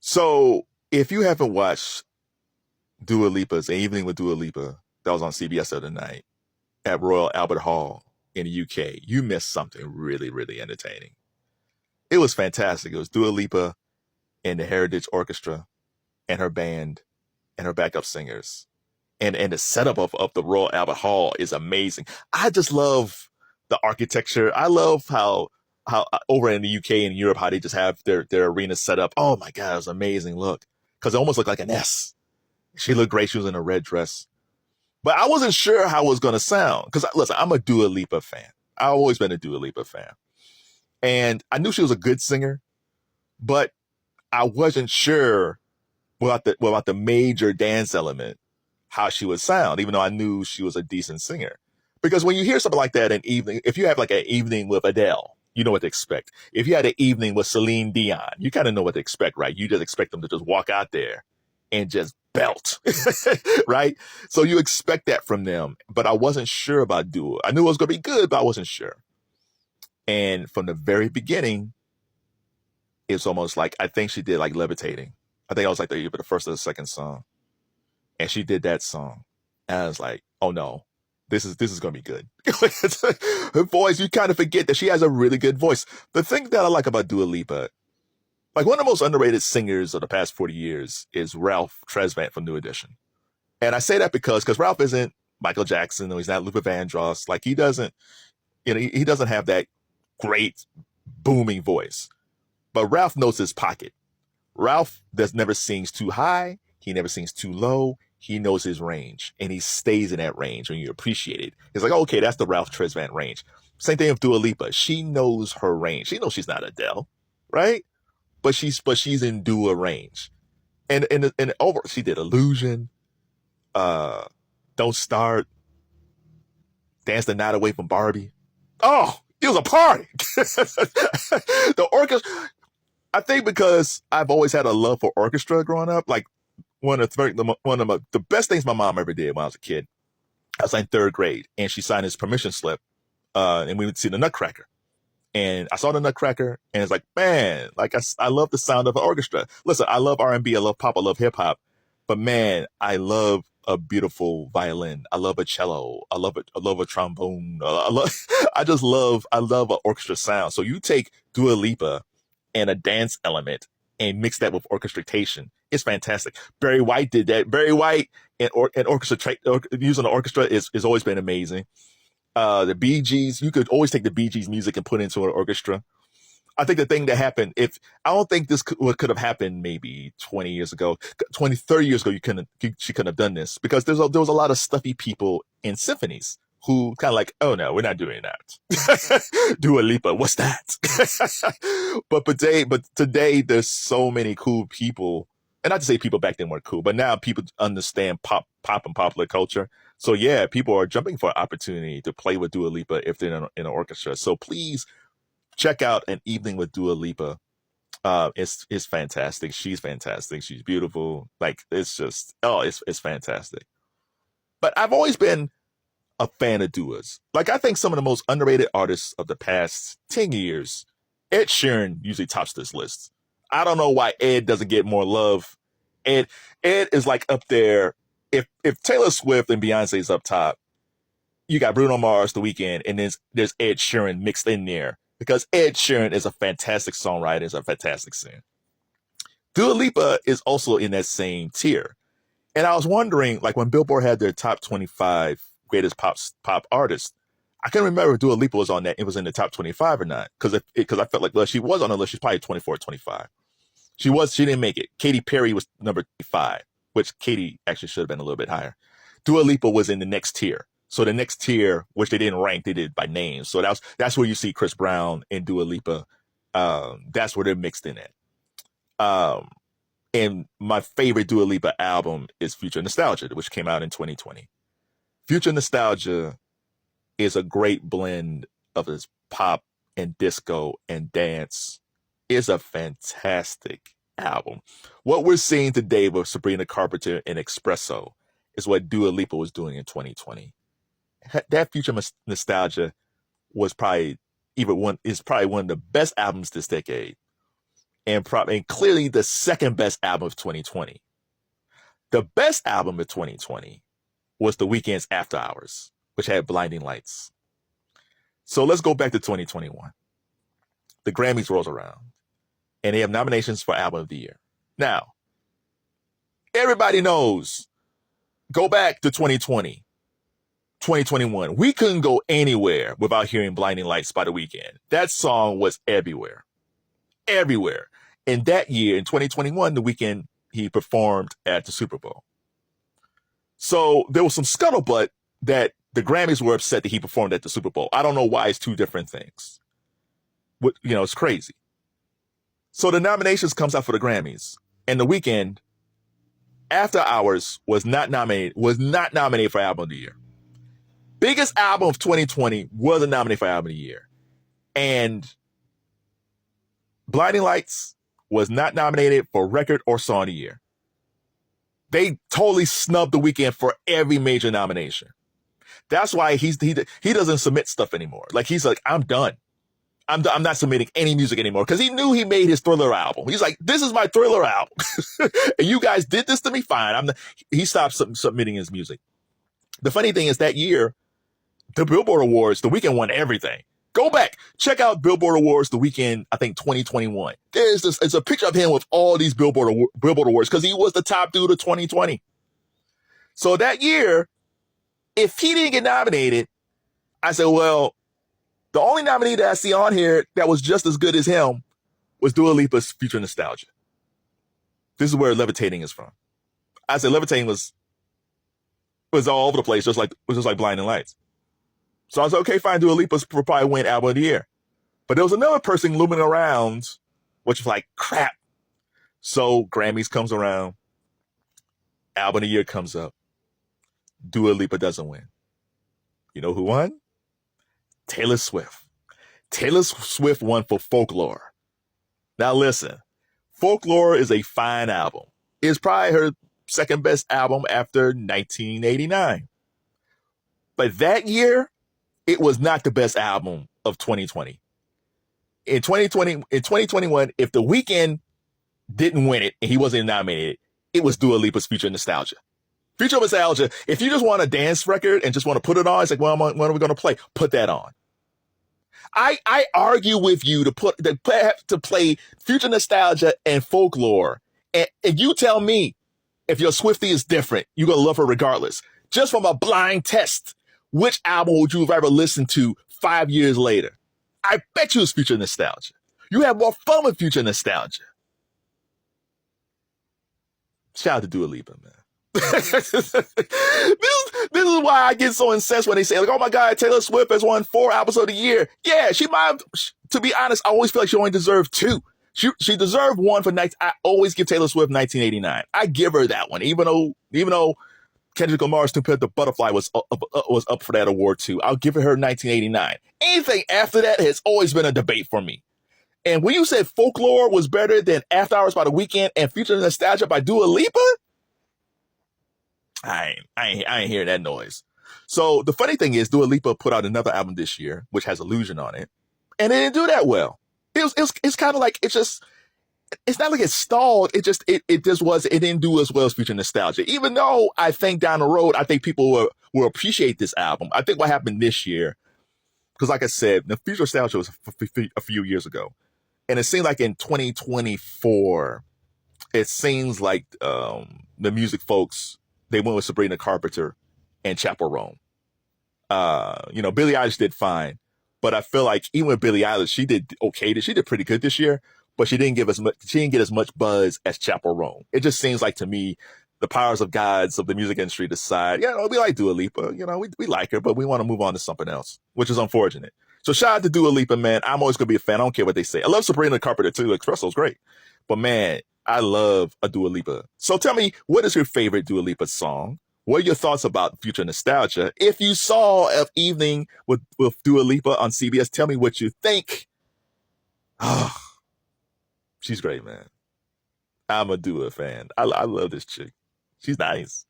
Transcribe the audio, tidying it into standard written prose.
So if you haven't watched Dua Lipa's An Evening with Dua Lipa, that was on CBS the other night at Royal Albert Hall in the UK, you missed something really, really entertaining. It was fantastic. It was Dua Lipa and the Heritage Orchestra and her band and her backup singers. And the setup of the Royal Albert Hall is amazing. I just love the architecture. I love how over in the UK and Europe how they just have their arena set up. Oh my God, it was amazing. Look, because it almost looked like an S. She looked great. She was in a red dress, but I wasn't sure how it was going to sound. Because listen, I'm a Dua Lipa fan. I've always been a Dua Lipa fan, and I knew she was a good singer, but I wasn't sure without the major dance element how she would sound, even though I knew she was a decent singer. Because when you hear something like that an evening, if you have like an evening with Adele, you know what to expect. If you had an evening with Celine Dion, you kind of know what to expect, right? You just expect them to just walk out there and just belt, right? So you expect that from them. But I wasn't sure about Dua. I knew it was going to be good, but I wasn't sure. And from the very beginning, it's almost like, I think she did like Levitating. I think I was like the first or the second song. And she did that song. And I was like, oh no, this is going to be good. Her voice, you kind of forget that she has a really good voice. The thing that I like about Dua Lipa, like one of the most underrated singers of the past 40 years is Ralph Tresvant from New Edition. And I say that because Ralph isn't Michael Jackson or he's not Luther Vandross. Like he doesn't, he doesn't have that great booming voice. But Ralph knows his pocket. Ralph never sings too high. He never sings too low. He knows his range and he stays in that range when you appreciate it. It's like, oh, okay, that's the Ralph Tresvant range. Same thing with Dua Lipa. She knows her range. She knows she's not Adele, right? But she's in Dua range. And over she did Illusion, Don't Start, Dance the Night Away from Barbie. Oh, it was a party. The orchestra. I think because I've always had a love for orchestra growing up, like one of the best things my mom ever did when I was a kid. I was in third grade, and she signed his permission slip, and we would see the Nutcracker. And I saw the Nutcracker, and it's like, man, like I love the sound of an orchestra. Listen, I love R&B, I love pop, I love hip hop, but man, I love a beautiful violin. I love a cello. I love a trombone. I love an orchestra sound. So you take Dua Lipa and a dance element and mix that with orchestration. It's fantastic. Barry White did that. Barry White and using the orchestra is always been amazing. The Bee Gees, you could always take the Bee Gees music and put it into an orchestra. I think the thing that happened, I don't think this could have happened maybe 20 years ago, 20, 30 years ago, she couldn't have done this because there was a lot of stuffy people in symphonies who kind of like, oh no, we're not doing that. Dua Lipa, what's that? but today there's so many cool people, and not to say people back then weren't cool, but now people understand pop and popular culture. So yeah, people are jumping for an opportunity to play with Dua Lipa if they're in an orchestra. So please check out An Evening with Dua Lipa. It's fantastic. She's fantastic. She's beautiful. Like it's just, it's fantastic. But I've always been a fan of Dua's. Like I think some of the most underrated artists of the past 10 years, Ed Sheeran usually tops this list. I don't know why Ed doesn't get more love. Ed is like up there. If Taylor Swift and Beyonce is up top, you got Bruno Mars, The Weeknd, and then there's Ed Sheeran mixed in there because Ed Sheeran is a fantastic songwriter, is a fantastic singer. Dua Lipa is also in that same tier. And I was wondering, like when Billboard had their top 25 greatest pop artists, I can't remember if Dua Lipa was on that. It was in the top 25 or not. Because I felt like, well, she was on the list. She's probably 24 or 25. She didn't make it. Katy Perry was number 5, which Katy actually should have been a little bit higher. Dua Lipa was in the next tier. So the next tier, which they didn't rank, they did by name. So that's where you see Chris Brown and Dua Lipa. That's where they're mixed in at. And my favorite Dua Lipa album is Future Nostalgia, which came out in 2020. Future Nostalgia is a great blend of this pop and disco and dance. It's a fantastic album. What we're seeing today with Sabrina Carpenter and Espresso is what Dua Lipa was doing in 2020. That Future Nostalgia was probably one of the best albums this decade. and clearly the second best album of 2020. The best album of 2020 was The Weeknd's After Hours, which had Blinding Lights. So let's go back to 2021. The Grammys rolls around, and they have nominations for Album of the Year. Now, everybody knows, go back to 2020, 2021. We couldn't go anywhere without hearing Blinding Lights by The Weeknd. That song was everywhere. Everywhere. And that year, in 2021, The Weeknd, he performed at the Super Bowl. So there was some scuttlebutt that the Grammys were upset that he performed at the Super Bowl. I don't know why it's two different things. It's crazy. So the nominations comes out for the Grammys, and The Weeknd, After Hours, was not nominated for Album of the Year. Biggest album of 2020 wasn't nominated for Album of the Year. And Blinding Lights was not nominated for Record or Song of the Year. They totally snubbed The Weeknd for every major nomination. That's why he doesn't submit stuff anymore. Like, he's like, I'm done. I'm not submitting any music anymore, because he knew he made his Thriller album. He's like, this is my Thriller album. And you guys did this to me? Fine. He stopped submitting his music. The funny thing is, that year, the Billboard Awards, The Weeknd won everything. Go back, check out Billboard Awards, The Weeknd, I think 2021. It's a picture of him with all these Billboard Awards, because he was the top dude of 2020. So that year, if he didn't get nominated, I said, well, the only nominee that I see on here that was just as good as him was Dua Lipa's Future Nostalgia. This is where Levitating is from. I said Levitating was all over the place, just like Blinding Lights. So I was like, okay, fine, Dua Lipa's probably win Album of the Year. But there was another person looming around, which was like, crap. So Grammys comes around, Album of the Year comes up, Dua Lipa doesn't win. You know who won? Taylor Swift. Taylor Swift won for Folklore. Now listen, Folklore is a fine album. It's probably her second best album after 1989. But that year, it was not the best album of 2020. In 2021, if The Weeknd didn't win it and he wasn't nominated, it was Dua Lipa's Future Nostalgia. Future Nostalgia, if you just want a dance record and just want to put it on, it's like, well, when are we going to play? Put that on. I argue with you to play Future Nostalgia and Folklore. And you tell me if your Swiftie is different, you're going to love her regardless. Just from a blind test, which album would you have ever listened to 5 years later? I bet you it's Future Nostalgia. You have more fun with Future Nostalgia. Shout out to Dua Lipa, man. This is why I get so incensed when they say, like, oh my God, Taylor Swift has won 4 albums of the year. Yeah, she might have, to be honest, I always feel like she only deserved 2. She deserved 1 for night. I always give Taylor Swift 1989. I give her that one, even though Kendrick Lamar's To Pimp the Butterfly was up for that award too. I'll give her 1989. Anything after that has always been a debate for me. And when you said Folklore was better than After Hours by The Weeknd and Future Nostalgia by Dua Lipa, I ain't hearing that noise. So the funny thing is, Dua Lipa put out another album this year, which has Illusion on it, and it didn't do that well. It's kind of like, it's not like it stalled. It didn't do as well as Future Nostalgia. Even though I think down the road, I think people will appreciate this album. I think what happened this year, because like I said, the Future Nostalgia was a few years ago, and it seemed like in 2024, it seems like the music folks, they went with Sabrina Carpenter and Chappell Roan. Billie Eilish did fine, but I feel like even with Billie Eilish, she did okay. She did pretty good this year, but she didn't get as much buzz as Chappell Roan. It just seems like to me, the powers of gods of the music industry decide, we like Dua Lipa, we like her, but we want to move on to something else, which is unfortunate. So shout out to Dua Lipa, man. I'm always going to be a fan. I don't care what they say. I love Sabrina Carpenter too. Espresso's great, but man, I love a Dua Lipa. So tell me, what is your favorite Dua Lipa song? What are your thoughts about Future Nostalgia? If you saw an evening with Dua Lipa on CBS, tell me what you think. Oh, she's great, man. I'm a Dua fan. I love this chick. She's nice.